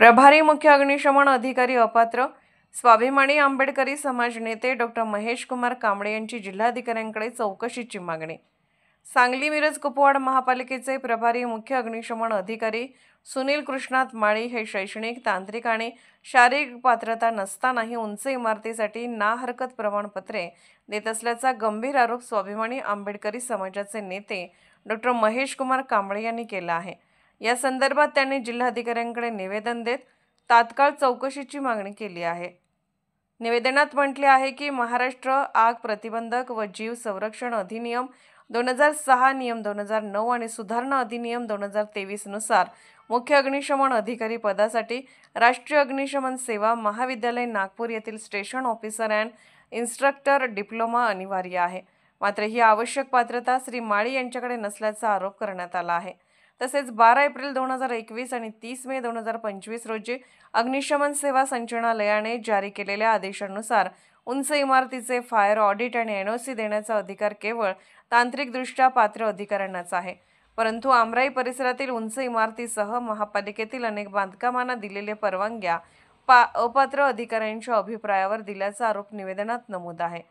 प्रभारी मुख्य अग्निशमन अधिकारी अपात्र स्वाभिमानी आंबेडकरी समाज नेते डॉक्टर महेश कुमार कांबळे यांची जिल्हाधिकाऱ्यांकडे चौकशीची मागणी। सांगली मिरज कुपवाड महापालिकेचे प्रभारी मुख्य अग्निशमन अधिकारी सुनील कृष्णात माळी हे शैक्षणिक, तांत्रिक आणि शारीरिक पात्रता नसतानाही उंच इमारतीसाठी ना हरकत प्रमाणपत्रे देत असल्याचा गंभीर आरोप स्वाभिमानी आंबेडकरी समाजाचे नेते डॉक्टर महेश कुमार कांबळे यांनी केला आहे। या संदर्भात त्यांनी जिल्हाधिकाऱ्यांकडे निवेदन देत तात्काळ चौकशीची मागणी केली आहे। निवेदनात म्हटले आहे की महाराष्ट्र आग प्रतिबंधक व जीव संरक्षण अधिनियम 2006, नियम 2009 आणि सुधारणा अधिनियम 2023 नुसार मुख्य अग्निशमन अधिकारी पदासाठी राष्ट्रीय अग्निशमन सेवा महाविद्यालय नागपूर येथील station officer and instructor diploma अनिवार्य आहे। मात्र ही आवश्यक पात्रता श्री माळी यांच्याकडे नसल्याचा आरोप करण्यात आला आहे। तसेच 12 एप्रिल 2021 आणि 30 मे 2025 रोजी अग्निशमन सेवा संचालनालयाने जारी केलेल्या आदेशानुसार उंच इमारतीचे फायर ऑडिट आणि एनओसी देण्याचा अधिकार केवळ तांत्रिकदृष्ट्या पात्र अधिकाऱ्यांनाच आहे। परंतु आमराई परिसरातील उंच इमारतीसह महापालिकेतील अनेक बांधकामांना दिलेल्या परवानग्या अपात्र अधिकाऱ्यांच्या अभिप्रायावर दिल्याचा आरोप निवेदनात नमूद आहे।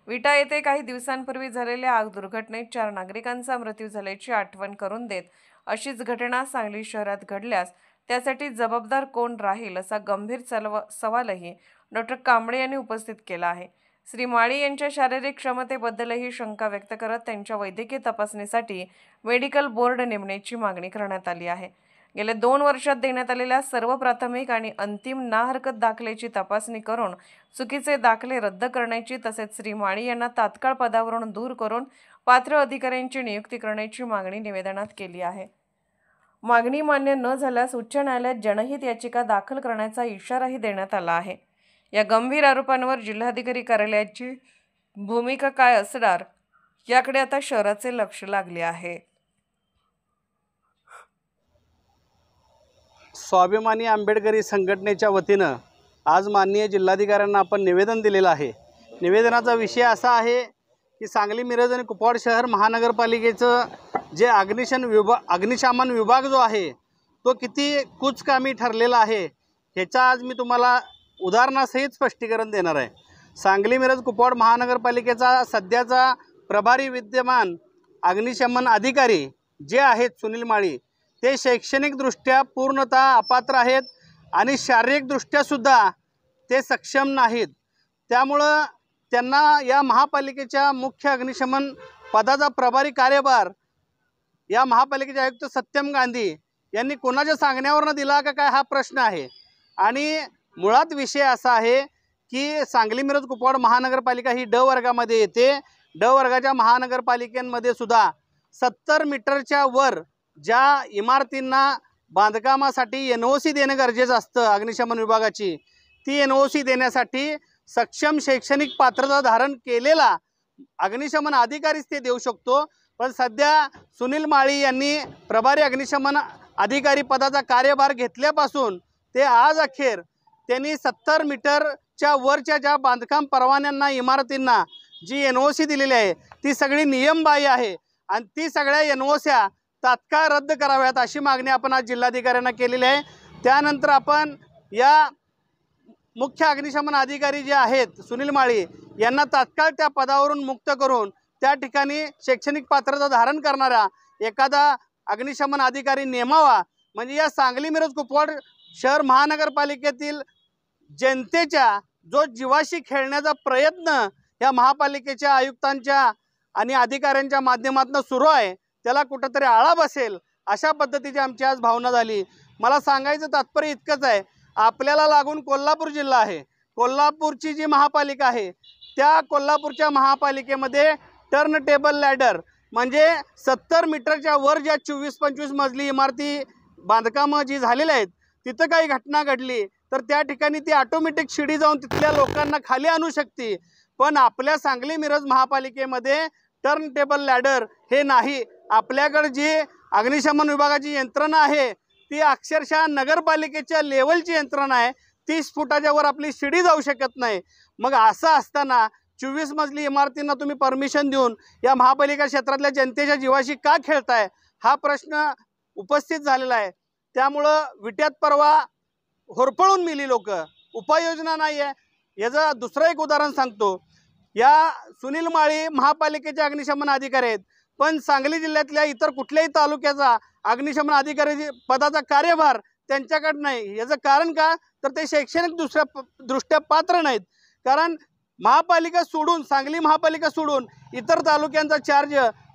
विटा येथे काही दिवसांपूर्वी झालेल्या आग दुर्घटनेत 4 नागरिकांचा मृत्यू झाल्याची आठवण करून देत अशीच घटना सांगली शहरात घडल्यास त्यासाठी जबाबदार कोण राहील असा गंभीर सवालही डॉक्टर कांबळे यांनी उपस्थित केला आहे। श्री माळी यांच्या शारीरिक क्षमतेबद्दलही शंका व्यक्त करत त्यांच्या वैद्यकीय तपासणीसाठी मेडिकल बोर्ड नेमण्याची मागणी करण्यात आली आहे। गेल्या 2 वर्षात देण्यात आलेल्या सर्व प्राथमिक आणि अंतिम ना हरकत दाखल्याची तपासणी करून चुकीचे दाखले रद्द करण्याची तसेच श्री माळी यांना तात्काळ पदावरून दूर करून पात्र अधिकाऱ्यांची नियुक्ती करण्याची मागणी निवेदनात केली आहे। मागणी मान्य न झाल्यास उच्च न्यायालयात जनहित याचिका दाखल करण्याचा इशाराही देण्यात आला आहे। या गंभीर आरोपांवर जिल्हाधिकारी कार्यालयाची भूमिका काय असणार याकडे आता शहराचे लक्ष लागले आहे। स्वाभिमानी आंबेडकरी संघटनेच्या वतीनं आज माननीय जिल्हाधिकाऱ्यांना आपण निवेदन दिलेलं आहे। निवेदनाचा विषय असा आहे की सांगली मिरज आणि कुपवाड शहर महानगरपालिकेचं जे अग्निशमन विभाग जो आहे तो किती कुचकामी ठरलेला आहे ह्याचा आज मी तुम्हाला उदाहरणासहित स्पष्टीकरण देणार आहे। सांगली मिरज कुपवाड महानगरपालिकेचा सध्याचा प्रभारी विद्यमान अग्निशमन अधिकारी जे आहेत सुनील माळी ते शैक्षणिकदृष्ट्या पूर्णतः अपात्र आहेत आणि शारीरिकदृष्ट्या सुद्धा ते सक्षम नाहीत। त्यामुळं त्यांना या महापालिकेच्या मुख्य अग्निशमन पदाचा प्रभारी कार्यभार या महापालिकेचे आयुक्त सत्यम गांधी यांनी कोणाच्या सांगण्यावरनं दिला का काय हा प्रश्न आहे। आणि मुळात विषय असा आहे की सांगली मिरज कुपवाड महानगरपालिका ही ड वर्गामध्ये येते। ड वर्गाच्या महानगरपालिकेमध्ये सुद्धा 70 मीटरच्या वर ज्या इमारतींना बांधकामासाठी एनओसी देणं गरजेचं असतं अग्निशमन विभागाची, ती एनओसी देण्यासाठी सक्षम शैक्षणिक पात्रता धारण केलेला अग्निशमन अधिकारीच ते देऊ शकतो। पण सध्या सुनील माळी यांनी प्रभारी अग्निशमन अधिकारी पदाचा कार्यभार घेतल्यापासून ते आज अखेर त्यांनी 70 मीटरच्या वरच्या ज्या बांधकाम परवान्यांना इमारतींना जी एनओसी दिलेली आहे ती सगळी नियमबाह्य आहे आणि ती सगळ्या एनओस्या तात्काळ रद्द कराव्यात अशी मागणी आपण आज जिल्हाधिकाऱ्यांना केलेली आहे। त्यानंतर आपण या मुख्य अग्निशमन अधिकारी जे आहेत सुनील माळी यांना तात्काळ त्या पदावरून मुक्त करून त्या ठिकाणी शैक्षणिक पात्रता धारण करणारा एखादा अग्निशमन अधिकारी नेमावा, म्हणजे या सांगली मिरज कुपवाड शहर महानगरपालिकेतील जनतेच्या जो जीवाशी खेळण्याचा प्रयत्न या महापालिकेच्या आयुक्तांच्या आणि अधिकाऱ्यांच्या माध्यमातून सुरू आहे त्याला कुठंतरी आळा बसेल अशा पद्धतीची आमची आज भावना झाली। मला सांगायचं तात्पर्य इतकंच आहे, आपल्याला लागून कोल्हापूर जिल्हा आहे, कोल्हापूरची जी महापालिका आहे त्या कोल्हापूरच्या महापालिकेमध्ये टर्न टेबल लॅडर म्हणजे 70 मीटरच्या वर ज्या 24-25 मजली इमारती बांधकामं जी झालेली आहेत तिथं काही घटना घडली तर त्या ठिकाणी ती ऑटोमॅटिक शिडी जाऊन तिथल्या लोकांना खाली आणू शकते। पण आपल्या सांगली मिरज महापालिकेमध्ये टर्न टेबल लॅडर हे नाही। आपल्याकडे जी अग्निशमन विभागाची यंत्रणा आहे ती अक्षरशः नगरपालिकेच्या लेवलची यंत्रणा आहे। 30 फुटाच्या वर आपली शिडी जाऊ शकत नाही। मग असं असताना 24 मजली इमारतींना तुम्ही परमिशन देऊन या महापालिका क्षेत्रातल्या जनतेच्या जीवाशी का खेळताय हा प्रश्न उपस्थित झालेला आहे। त्यामुळं विट्यात परवा होरपळून मेली लोक, उपाययोजना नाही आहे। याचं दुसरं एक उदाहरण सांगतो। या सुनील माळी महापालिकेचे अग्निशमन अधिकारी आहेत, पण सांगली जिल्ह्यातल्या इतर कुठल्याही तालुक्याचा अग्निशमन अधिकारी पदाचा कार्यभार त्यांच्याकडे नाही। याचं कारण का, तर ते शैक्षणिक दृष्ट्या पात्र नाहीत। कारण महापालिका सोडून, सांगली महापालिका सोडून इतर तालुक्यांचा चार्ज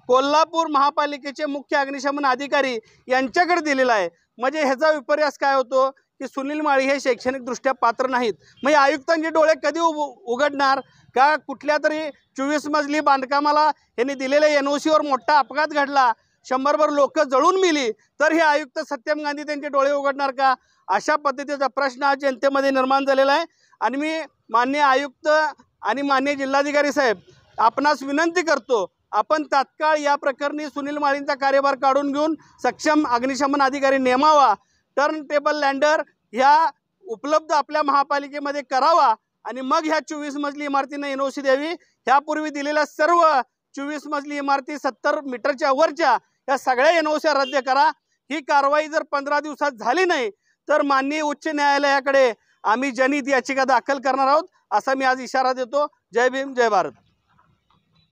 कोल्हापूर महापालिकेचे मुख्य अग्निशमन अधिकारी यांच्याकडे दिलेला आहे। म्हणजे ह्याचा विपर्यास काय होतो की सुनील माळी हे शैक्षणिकदृष्ट्या पात्र नाहीत। मग आयुक्तांचे डोळे कधी उघडणार का? कुठल्या तरी 24 मजली बांधकामाला यांनी दिलेल्या NOC वर मोठा अपघात घडला, 100भर लोक जळून मेली, तर हे आयुक्त सत्यम गांधी त्यांचे डोळे उघडणार का? अशा पद्धतीचा प्रश्न आज जनतेमध्ये निर्माण झालेला आहे। आणि मी माननीय आयुक्त आणि माननीय जिल्हाधिकारी साहेब आपणास विनंती करतो, आपण तात्काळ या प्रकरणी सुनील माळींचा कार्यभार काढून घेऊन सक्षम अग्निशमन अधिकारी नेमावा, टर्न टेबल लँडर ह्या उपलब्ध आपल्या महापालिकेमध्ये करावा आणि मग ह्या 24 मजली इमारतींना NOC द्यावी। ह्यापूर्वी दिलेल्या सर्व 24 मजली इमारती 70 मीटरच्या वरच्या या सगळ्या NOC रद्द करा। ही कारवाई जर 15 दिवसात झाली नाही तर माननीय उच्च न्यायालयाकडे आम्ही जनहित याचिका दाखल करणार आहोत, असा मी आज इशारा देतो। जय भीम, जय भारत।